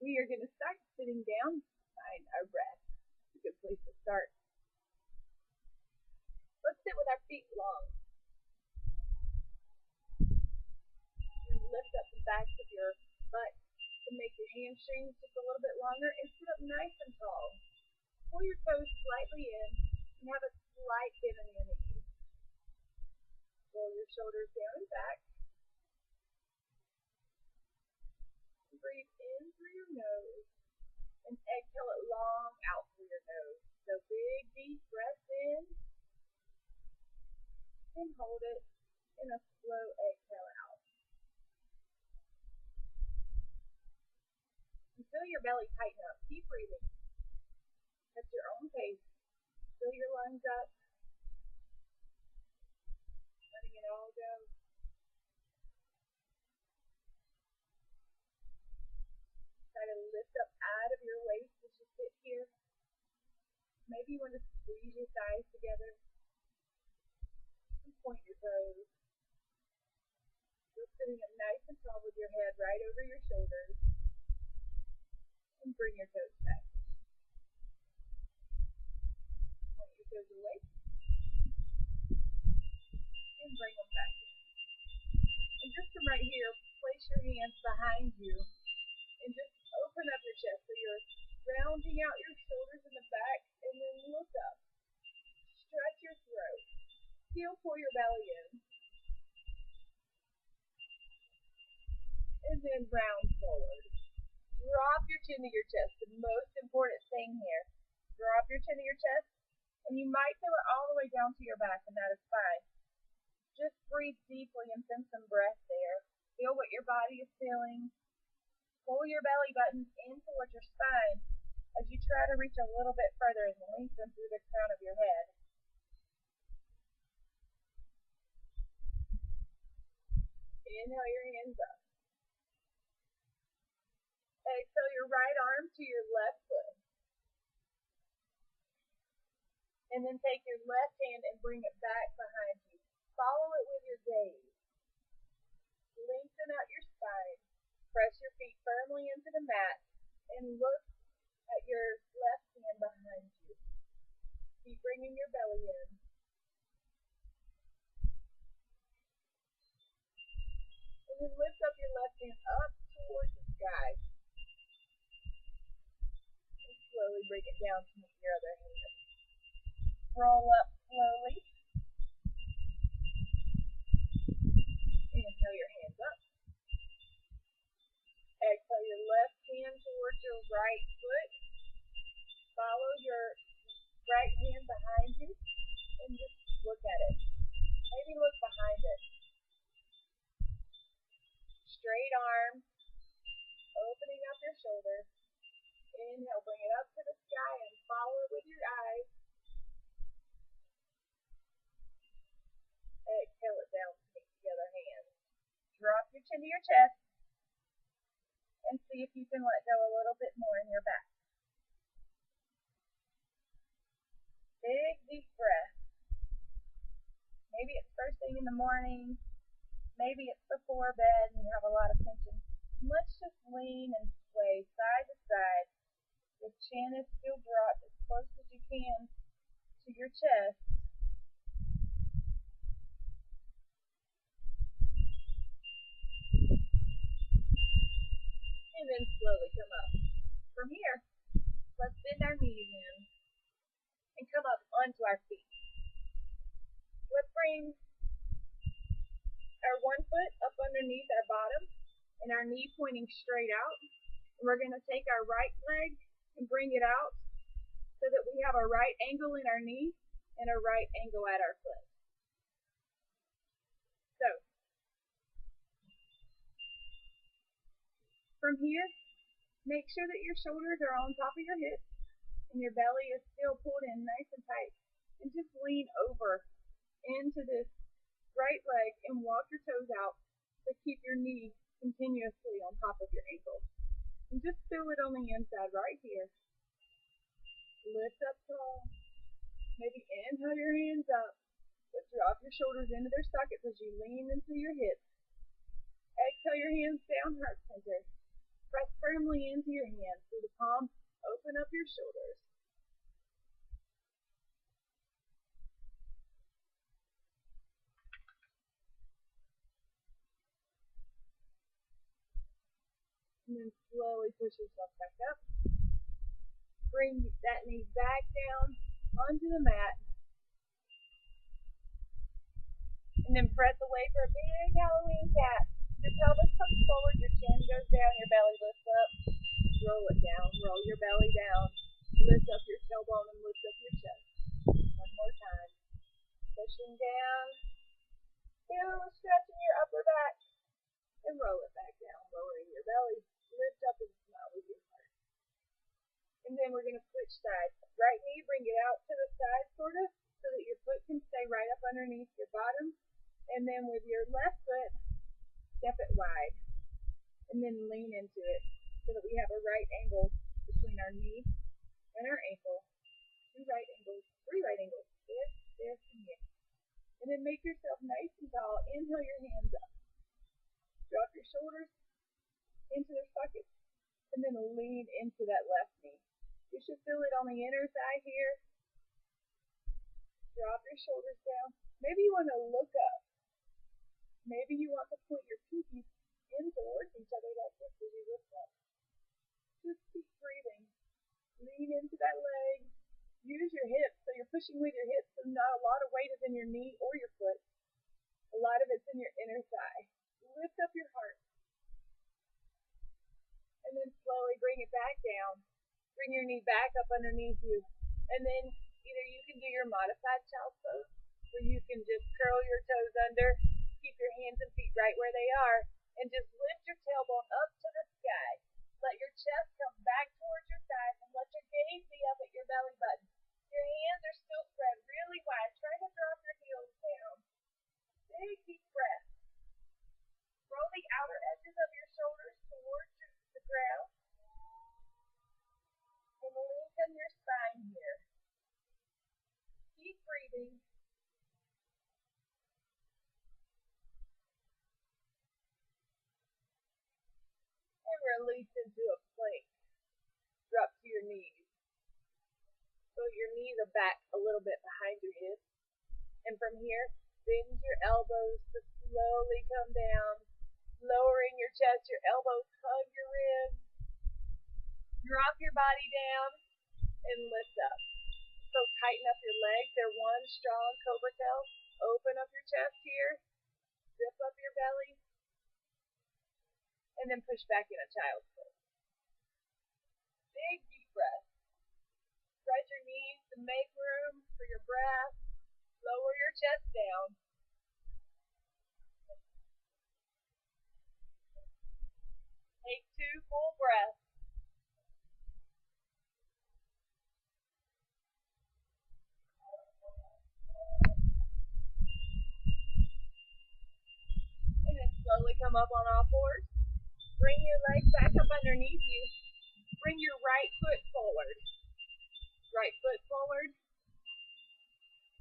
We are going to start sitting down behind our breath. It's a good place to start. Let's sit with our feet long. And lift up the backs of your butt to make your hamstrings just a little bit longer and sit up nice and tall. Pull your toes slightly in and have a slight bend in your knees. Roll your shoulders down and back. Breathe in through your nose and exhale it long out through your nose. So big, deep breath in and hold it in a slow exhale out. And feel your belly tighten up. Keep breathing at your own pace. Fill your lungs up. Letting it all go. Try to lift up out of your waist as you sit here. Maybe you want to squeeze your thighs together and point your toes. You're sitting up nice and tall with your head right over your shoulders. And bring your toes back. Point your toes away. And bring them back in. And just from right here, place your hands behind you. And just open up your chest so you're rounding out your shoulders in the back. And then look up. Stretch your throat. Heel pull your belly in. And then round forward. Drop your chin to your chest. The most important thing here. Drop your chin to your chest. And you might feel it all the way down to your back, and that is fine. Just breathe deeply and send some breath there. Feel what your body is feeling. Pull your belly button in towards your spine as you try to reach a little bit further and lengthen through the crown of your head. Inhale your hands up. Exhale your right arm to your left foot. And then take your left hand and bring it back behind you. Follow it with your gaze. Lengthen out your spine. Press your feet firmly into the mat and look at your left hand behind you. Keep bringing your belly in. And then lift up your left hand up towards the sky. And slowly bring it down to meet your other hand. Roll up slowly. Inhale your hands up. Exhale your left hand towards your right foot. Follow your right hand behind you and just look at it. Maybe look behind it. Straight arm. Opening up your shoulders. Inhale, bring it up to the sky and follow it with your eyes. Exhale it down to meet the other hand. Drop your chin to your chest and see if you can let go a little bit more in your back. Big, deep breath. Maybe it's first thing in the morning. Maybe it's before bed and you have a lot of tension. Let's just lean and sway side to side. The chin is still dropped as close as you can to your chest. And then slowly come up. From here, let's bend our knees in and come up onto our feet. Let's bring our one foot up underneath our bottom and our knee pointing straight out. And we're going to take our right leg and bring it out so that we have a right angle in our knee and a right angle at our foot. So, from here, make sure that your shoulders are on top of your hips and your belly is still pulled in nice and tight. And just lean over into this right leg and walk your toes out to keep your knee continuously on top of your ankle. And just feel it on the inside right here. Lift up tall. Maybe inhale your hands up, but drop your shoulders into their sockets as you lean into your hips. Exhale your hands down, heart center. press firmly into your hands through the palms. Open up your shoulders. And then slowly push yourself back up. Bring that knee back down onto the mat. And then press away for a big Halloween cat. Your pelvis comes forward, your chin goes down, your belly lifts up. Roll it down, roll your belly down. Lift up your tailbone and lift up your chest. One more time. Pushing down. Feel a stretch in your upper back. And roll it back down, lowering your belly. Lift up and smile with your heart. And then we're going to switch sides. Right knee, bring it out to the side, sort of, so that your foot can stay right up underneath your bottom. And then with your left foot, step it wide. And then lean into it so that we have a right angle between our knee and our ankle. 2 right angles, 3 right angles. There, and here. And then make yourself nice and tall. Inhale your hands up. Drop your shoulders into their sockets. And then lean into that left knee. You should feel it on the inner thigh here. Drop your shoulders down. Maybe you want to look up. Maybe you want to point your pinkies in towards each other like this as you lift up. Just keep breathing. Lean into that leg. Use your hips, so you're pushing with your hips, and not a lot of weight is in your knee or your foot. A lot of it's in your inner thigh. Lift up your heart. And then slowly bring it back down. Bring your knee back up underneath you. And then either you can do your modified child's pose, or you can just curl your toes under, keep your hands and feet right where they are, and just lift your tailbone up to the sky. Let your chest come back towards your thighs, and let your gaze be up at your belly button. Your hands are still spread really wide. Try to drop your heels down. Big deep breath. Roll the outer edges of your shoulders towards the ground. And lengthen your spine here. Keep breathing. And release into a plank. Drop to your knees. So your knees are back a little bit behind your hips. And from here, bend your elbows to slowly come down. Lowering your chest, your elbows hug your ribs. Drop your body down and lift up. So tighten up your legs. They're one strong cobra tail. Open up your chest here. Zip up your belly. And then push back in a child's pose. Big deep breath. Spread your knees to make room for your breath. Lower your chest down. Take 2 full breaths. And then slowly come up on all fours. Bring your legs back up underneath you. Bring your right foot forward. Right foot forward.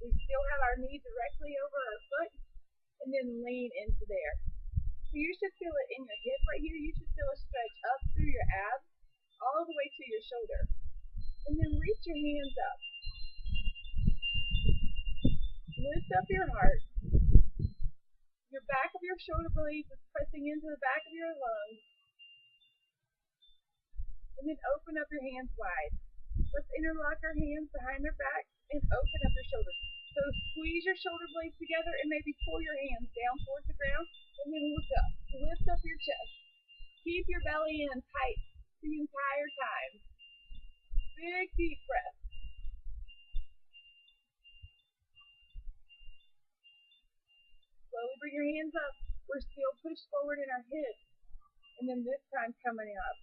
We still have our knee directly over our foot. And then lean into there. So you should feel it in your hip right here. You should feel a stretch up through your abs, all the way to your shoulder. And then reach your hands up. Lift up your heart. Your back of your shoulder blades is pressing into the back of your lungs. And then open up your hands wide. Let's interlock our hands behind our back and open up your shoulders. So squeeze your shoulder blades together and maybe pull your hands down towards the ground and then look up. Lift up your chest. Keep your belly in tight the entire time. Big deep breath. Slowly bring your hands up. We're still pushed forward in our hips. And then this time coming up.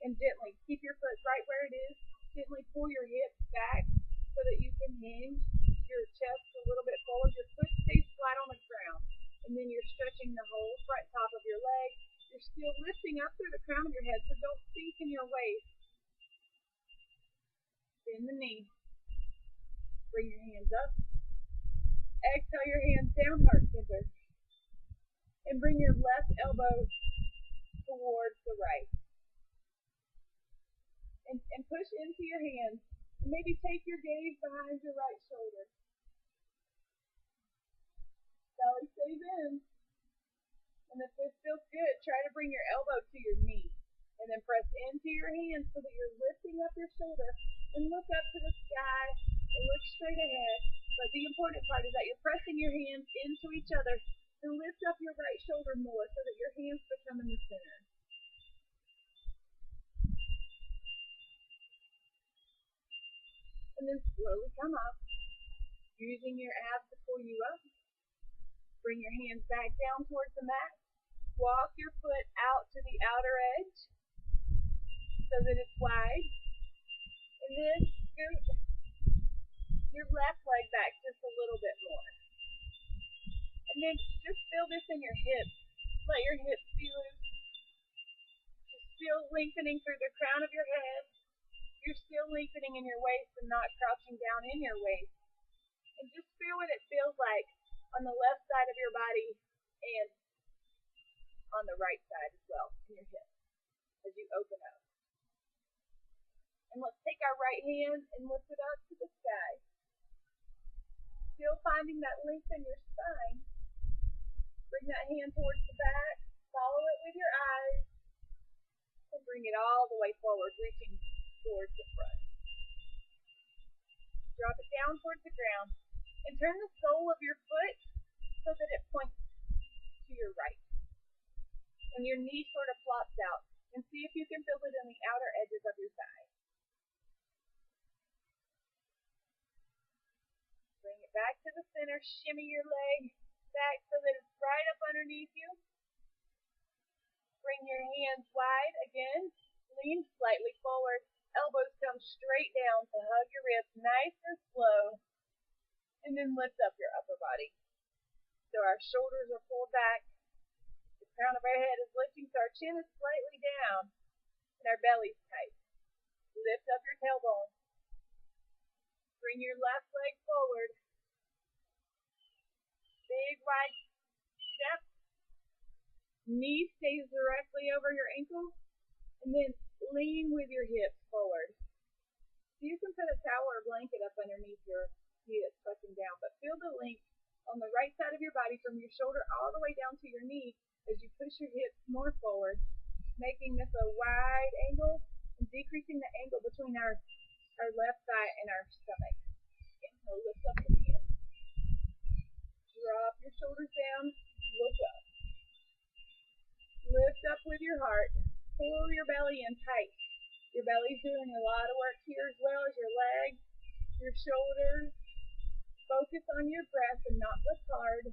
And gently keep your foot right where it is. Gently pull your hips back so that you can hinge your chest a little bit forward. Your foot stays flat on the ground. And then you're stretching the whole front top of your leg. You're still lifting up through the crown of your head, so don't sink in your waist. Bend the knee. Bring your hands up. Exhale your hands down, heart center. And bring your left elbow towards the right. and push into your hands. And maybe take your gaze behind your right shoulder. Belly stays in. And if this feels good, try to bring your elbow to your knee. And then press into your hands so that you're lifting up your shoulder and look up to the sky and look straight ahead. But the important part is that you're pressing your hands into each other to lift up your right shoulder more so that your hands become in the center. And then slowly come up, using your abs to pull you up. Bring your hands back down towards the mat. Walk your foot out to the outer edge so that it's wide. And then scoot your left leg back just a little bit more. And then just feel this in your hips. Let your hips be loose. Just feel lengthening through the crown of your head. You're still lengthening in your waist and not crouching down in your waist. And just feel what it feels like on the left side of your body and on the right side as well, in your hips, as you open up. And let's take our right hand and lift it up to the sky. Still finding that length in your spine. Bring that hand towards the back. Follow it with your eyes. And bring it all the way forward, reaching towards the front. Drop it down towards the ground. And turn the sole of your foot so that it points to your right. And your knee sort of flops out. And see if you can feel it in the outer edges of your thigh. Bring it back to the center. Shimmy your leg back so that it's right up underneath you. Bring your hands wide again. Lean slightly forward. Elbows come straight down to hug your ribs nice and slow. And then lift up your upper body. So our shoulders are pulled back. The crown of our head is lifting so our chin is slightly down. And our belly's tight. Lift up your tailbone. Bring your left leg forward. Big wide step. Knee stays directly over your ankle. And then lean with your hips forward. So you can put a towel or blanket up underneath your knee that's pressing down. But feel the length on the right side of your body from your shoulder all the way down to your knee as you push your hips more forward, making this a wide angle and decreasing the angle between our left thigh and our stomach. Inhale, lift up your hands. Drop your shoulders down, look up. Lift up with your heart. Pull your belly in tight. Your belly's doing a lot of work here as well as your legs, your shoulders. Focus on your breath and not what's hard.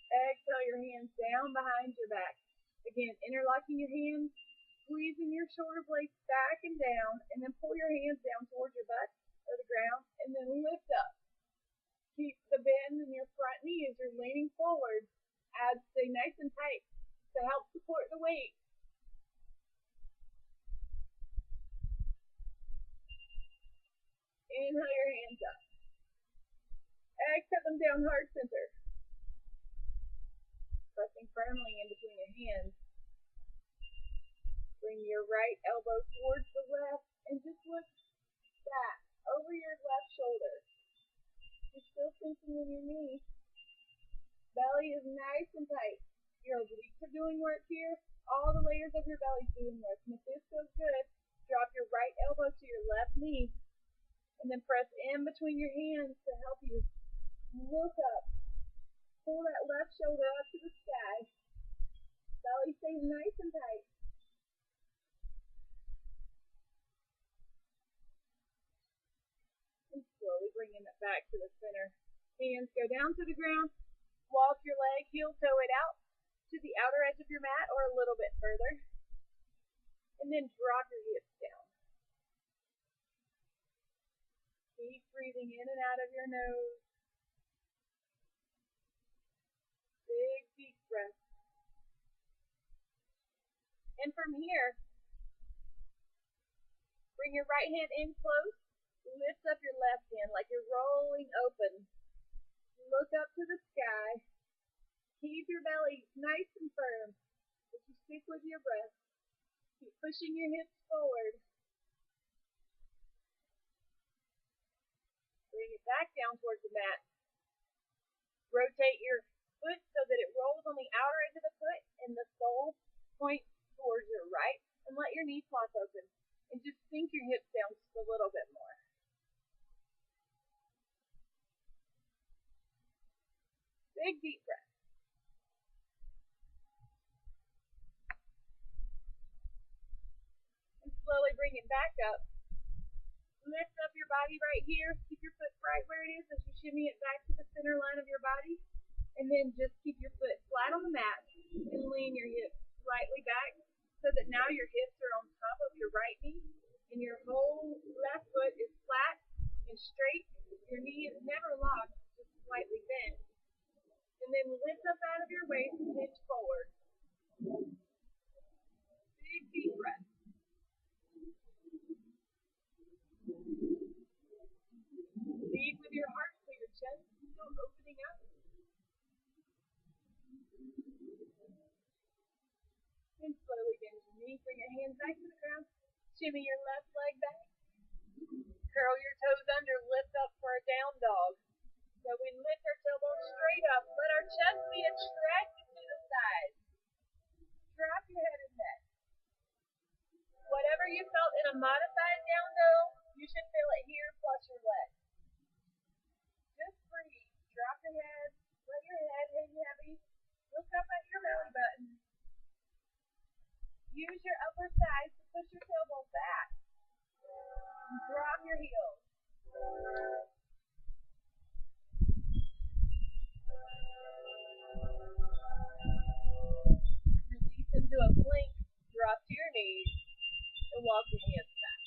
Exhale your hands down behind your back. Again, interlocking your hands, squeezing your shoulder blades back and down, and then pull your hands down towards your butt or the ground, and then lift up. Keep the bend in your front knee as you're leaning forward. Abs stay nice and tight to help support the weight. Inhale your hands up. Exhale them down heart center. Pressing firmly in between your hands. Bring your right elbow towards the left and just look back over your left shoulder. You're still sinking in your knee. Belly is nice and tight. Your obliques are doing work here. All the layers of your belly is doing work. And if this feels good, drop your right elbow to your left knee. And then press in between your hands to help you look up. Pull that left shoulder up to the sky. Belly stays nice and tight. And slowly bringing it back to the center. Hands go down to the ground. Walk your leg, heel toe it out to the outer edge of your mat or a little bit further. And then drop your hips down. Keep breathing in and out of your nose. Big deep breath. And from here, bring your right hand in close. Lift up your left hand like you're rolling open. Look up to the sky. Keep your belly nice and firm. you stick with your breath. Keep pushing your hips forward. Bring it back down towards the mat. Rotate your foot so that it rolls on the outer edge of the foot and the sole points towards your right, and let your knee flop open. And just sink your hips down just a little bit more. Big deep breath. And slowly bring it back up. Lift up your body right here. Keep your foot right where it is as you shimmy it back to the center line of your body. And then just keep your foot flat on the mat and lean your hips slightly back so that now your hips are on top of your right knee and your whole left foot is flat and straight. Your knee is never locked, just slightly bent. And then lift up out of your waist and hinge forward. Big deep breath. Lead with your heart so your chest is still opening up. And slowly bend your knee, bring your hands back to the ground. Shimmy your left leg back. Curl your toes under, lift up for a down dog. So we lift our tailbone straight up. Let our chest be attracted to the sides. Drop your head and neck. Whatever you felt in a modified down dog, you should feel it here plus your legs. Just breathe. Drop your head. Let your head hang heavy. Look up at your belly button. Use your upper thighs to push your tailbone back. And drop your heels. Release into a plank. Drop to your knees and walk your hands back.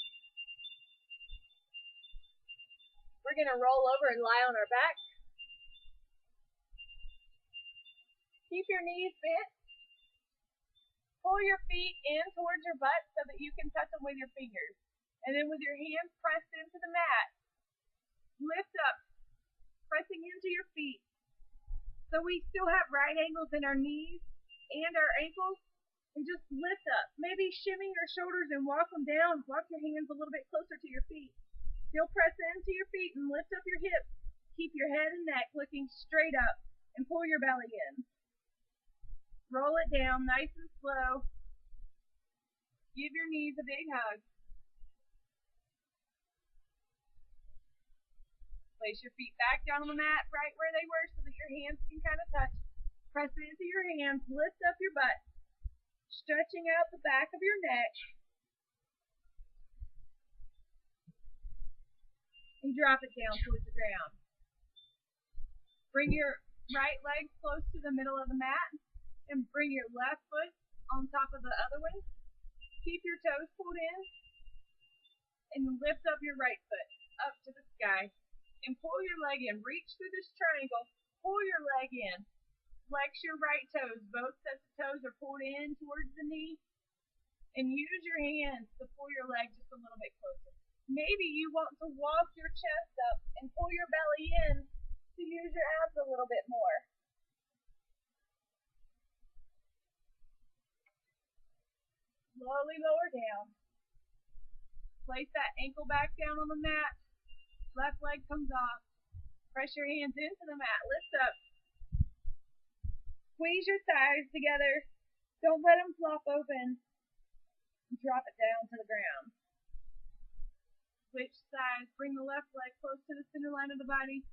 We're going to roll over and lie on our back. Keep your knees bent. Pull your feet in towards your butt so that you can touch them with your fingers. And then with your hands pressed into the mat, lift up, pressing into your feet. So we still have right angles in our knees and our ankles. And just lift up. Maybe shimmy your shoulders and walk them down. Walk your hands a little bit closer to your feet. Still press into your feet and lift up your hips. Keep your head and neck looking straight up and pull your belly in. Roll it down nice and slow. Give your knees a big hug. Place your feet back down on the mat right where they were so that your hands can kind of touch. Press into your hands. Lift up your butt. Stretching out the back of your neck. And drop it down towards the ground. Bring your right leg close to the middle of the mat. And bring your left foot on top of the other one. Keep your toes pulled in. And lift up your right foot up to the sky. And pull your leg in. Reach through this triangle. Pull your leg in. Flex your right toes. Both sets of toes are pulled in towards the knee. And use your hands to pull your leg just a little bit closer. Maybe you want to walk your chest up and pull your belly in to use your abs a little bit more. Slowly lower down. Place that ankle back down on the mat. Left leg comes off. Press your hands into the mat. Lift up. Squeeze your thighs together. Don't let them flop open. Drop it down to the ground. Switch sides. Bring the left leg close to the center line of the body.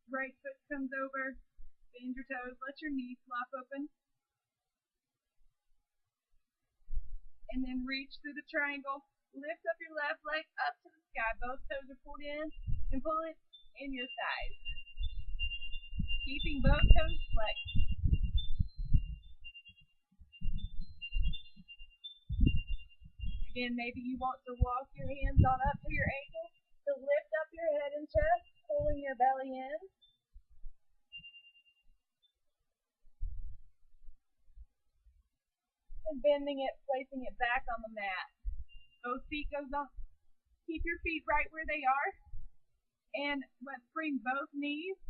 Right foot comes over. Bend your toes. Let your knees flop open. And then reach through the triangle. Lift up your left leg up to the sky. Both toes are pulled in. And pull it in your thighs. Keeping both toes flexed. Again, maybe you want to walk your hands on up to your ankle to lift up your head and chest, pulling your belly in. And bending it, placing it back on the mat. Both feet goes on. Keep your feet right where they are. And let's bring both knees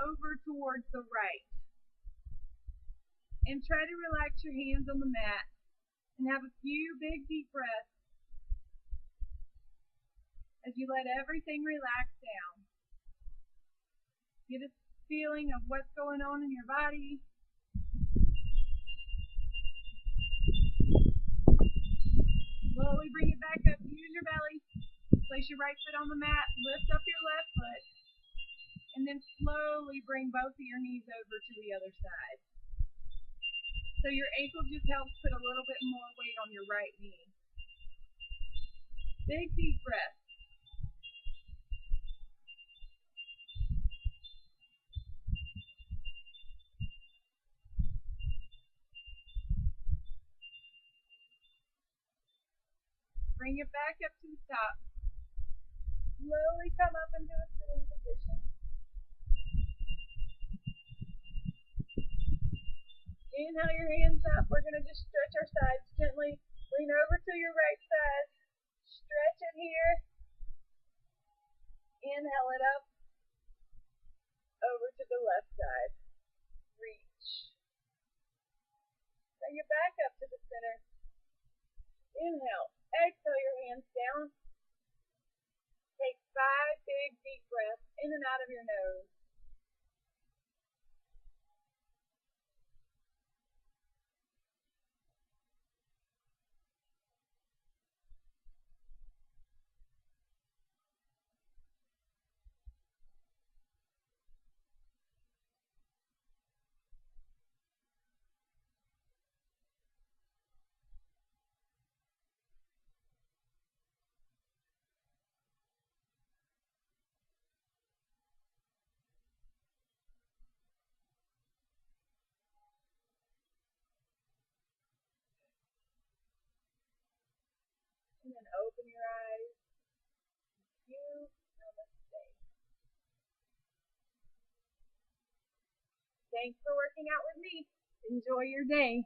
over towards the right. And try to relax your hands on the mat. And have a few big deep breaths as you let everything relax down. Get a feeling of what's going on in your body. Slowly bring it back up. Use your belly. Place your right foot on the mat. Lift up your left foot. And then slowly bring both of your knees over to the other side. So your ankle just helps put a little bit more weight on your right knee. Big deep breath. Bring it back up to the top. Slowly come up into a sitting position. Inhale your hands up. We're going to just stretch our sides gently. Lean over to your right side. Stretch it here. Inhale it up. Over to the left side. Reach. Bring it back up to the center. Inhale. Exhale your hands down. Take 5 big deep breaths in and out of your nose. And then open your eyes. Namaste. Thanks for working out with me. Enjoy your day.